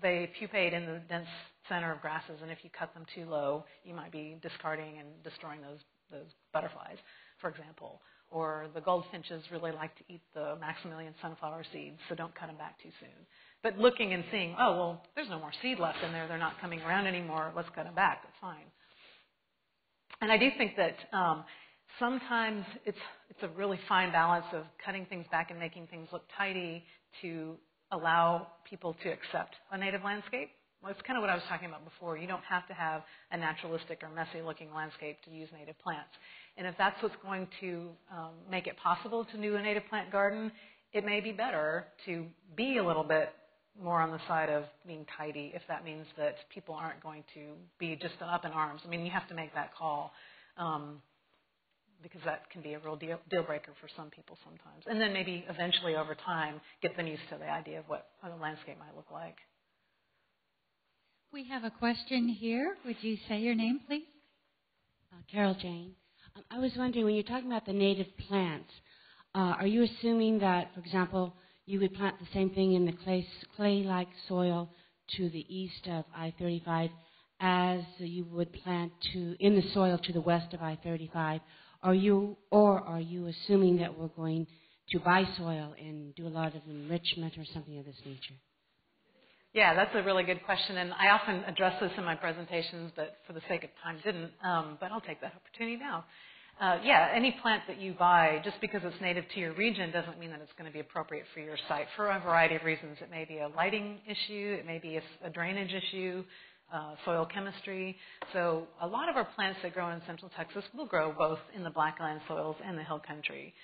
they pupate in the dense center of grasses, and if you cut them too low, you might be discarding and destroying those butterflies, for example. Or the goldfinches really like to eat the Maximilian sunflower seeds, so don't cut them back too soon. But looking and seeing, oh, well, there's no more seed left in there. They're not coming around anymore. Let's cut them back. That's fine. And I do think that sometimes it's a really fine balance of cutting things back and making things look tidy to allow people to accept a native landscape. Well, it's kind of what I was talking about before. You don't have to have a naturalistic or messy-looking landscape to use native plants. And if that's what's going to make it possible to do a native plant garden, it may be better to be a little bit more on the side of being tidy if that means that people aren't going to be just up in arms. I mean, you have to make that call because that can be a real deal breaker for some people sometimes. And then maybe eventually over time get them used to the idea of what a landscape might look like. We have a question here. Would you say your name, please? Carol Jane. I was wondering, when you're talking about the native plants, are you assuming that, for example, you would plant the same thing in the clay-like soil to the east of I-35 as you would plant in the soil to the west of I-35? Or are you assuming that we're going to buy soil and do a lot of enrichment or something of this nature? Yeah, that's a really good question, and I often address this in my presentations, but for the sake of time didn't, but I'll take that opportunity now. Any plant that you buy, just because it's native to your region doesn't mean that it's going to be appropriate for your site for a variety of reasons. It may be a lighting issue, it may be a drainage issue, soil chemistry. So a lot of our plants that grow in Central Texas will grow both in the blackland soils and the hill country.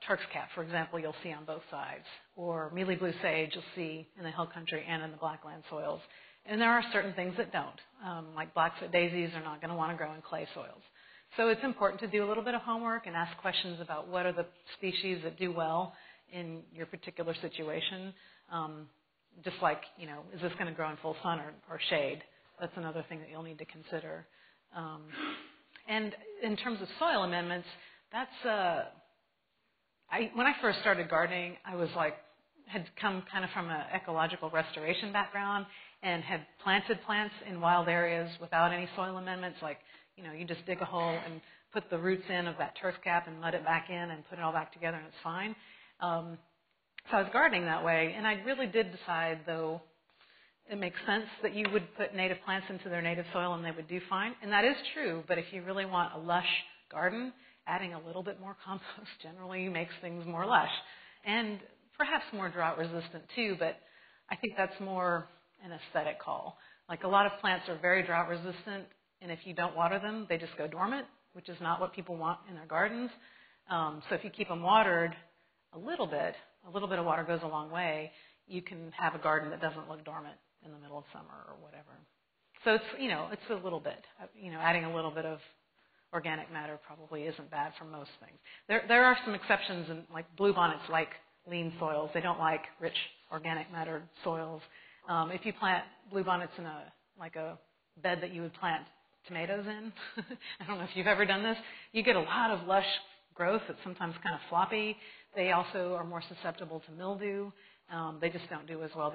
Turk's cap, for example, you'll see on both sides. Or mealy blue sage you'll see in the hill country and in the blackland soils. And there are certain things that don't. Like blackfoot daisies are not going to want to grow in clay soils. So it's important to do a little bit of homework and ask questions about what are the species that do well in your particular situation. Just like, is this going to grow in full sun or shade? That's another thing that you'll need to consider. And in terms of soil amendments, that's... when I first started gardening, I had come kind of from an ecological restoration background and had planted plants in wild areas without any soil amendments. Like, you just dig a hole and put the roots in of that turf cap and mud it back in and put it all back together and it's fine. So I was gardening that way, and I really did decide, though, it makes sense that you would put native plants into their native soil and they would do fine. And that is true, but if you really want a lush garden, adding a little bit more compost generally makes things more lush and perhaps more drought resistant too, but I think that's more an aesthetic call. Like a lot of plants are very drought resistant, and if you don't water them, they just go dormant, which is not what people want in their gardens. So if you keep them watered a little bit of water goes a long way. You can have a garden that doesn't look dormant in the middle of summer or whatever. So it's a little bit, adding a little bit of organic matter probably isn't bad for most things. There are some exceptions, and like bluebonnets like lean soils. They don't like rich organic matter soils. If you plant bluebonnets in a bed that you would plant tomatoes in, I don't know if you've ever done this, you get a lot of lush growth that's sometimes kind of floppy. They also are more susceptible to mildew. They just don't do as well.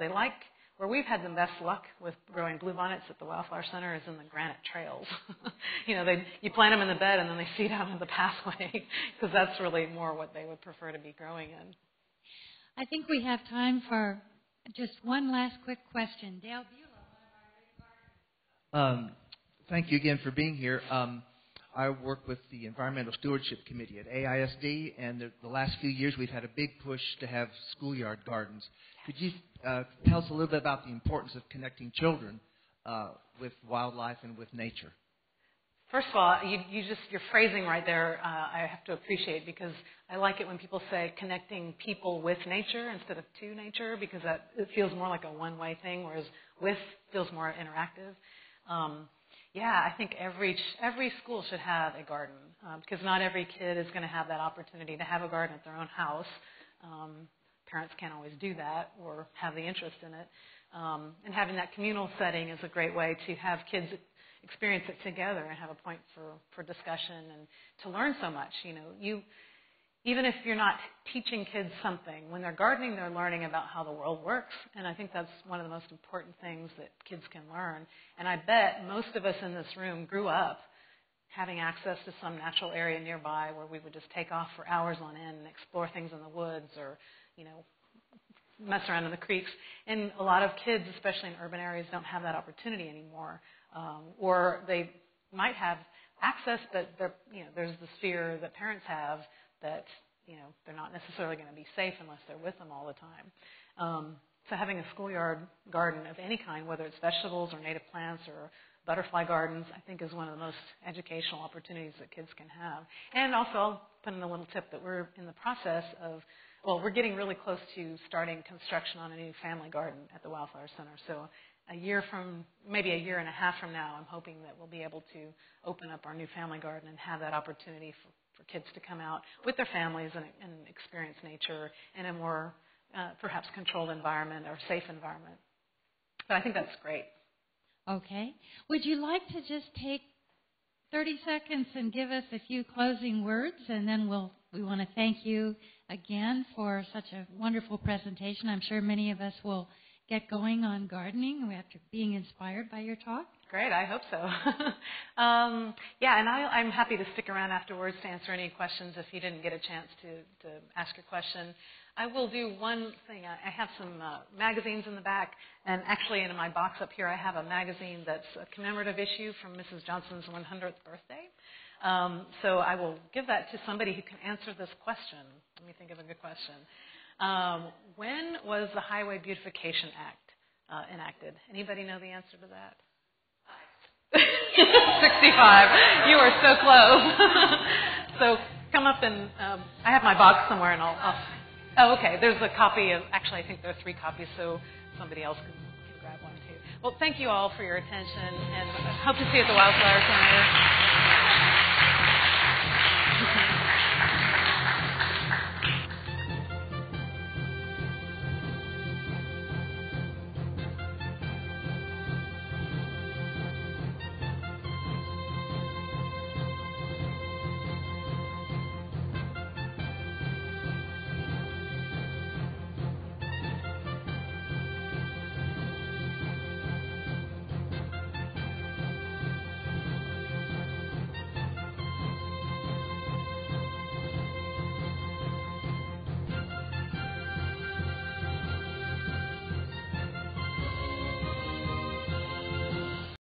Where we've had the best luck with growing bluebonnets at the Wildflower Center is in the granite trails. You plant them in the bed and then they seed out in the pathway because that's really more what they would prefer to be growing in. I think we have time for just one last quick question. Dale Beulah, one of our great gardeners. Thank you again for being here. I work with the Environmental Stewardship Committee at AISD, and the last few years we've had a big push to have schoolyard gardens. Could you tell us a little bit about the importance of connecting children with wildlife and with nature? First of all, your phrasing right there, I have to appreciate, because I like it when people say connecting people with nature instead of to nature, because it feels more like a one-way thing, whereas with feels more interactive. I think every school should have a garden, because not every kid is going to have that opportunity to have a garden at their own house. Parents can't always do that or have the interest in it. And having that communal setting is a great way to have kids experience it together and have a point for discussion and to learn so much. Even if you're not teaching kids something, when they're gardening, they're learning about how the world works. And I think that's one of the most important things that kids can learn. And I bet most of us in this room grew up having access to some natural area nearby where we would just take off for hours on end and explore things in the woods or, mess around in the creeks. And a lot of kids, especially in urban areas, don't have that opportunity anymore. Or they might have access, but there's this fear that parents have that they're not necessarily going to be safe unless they're with them all the time. So having a schoolyard garden of any kind, whether it's vegetables or native plants or butterfly gardens, I think is one of the most educational opportunities that kids can have. And also, I'll put in a little tip that we're in the process of, we're getting really close to starting construction on a new family garden at the Wildflower Center. So maybe a year and a half from now, I'm hoping that we'll be able to open up our new family garden and have that opportunity for kids to come out with their families and experience nature in a more perhaps controlled environment or safe environment. But I think that's great. Okay. Would you like to just take 30 seconds and give us a few closing words, and then we want to thank you again for such a wonderful presentation. I'm sure many of us will get going on gardening after being inspired by your talk. Great, I hope so. And I'm happy to stick around afterwards to answer any questions if you didn't get a chance to ask your question. I will do one thing. I have some magazines in the back, and actually in my box up here I have a magazine that's a commemorative issue from Mrs. Johnson's 100th birthday. So I will give that to somebody who can answer this question. Let me think of a good question. When was the Highway Beautification Act enacted? Anybody know the answer to that? 65. You are so close. So come up and I have my box somewhere, and I'll. Oh, okay. There's a copy of. Actually, I think there are 3 copies, so somebody else can grab one too. Well, thank you all for your attention, and I hope to see you at the Wildflower Center.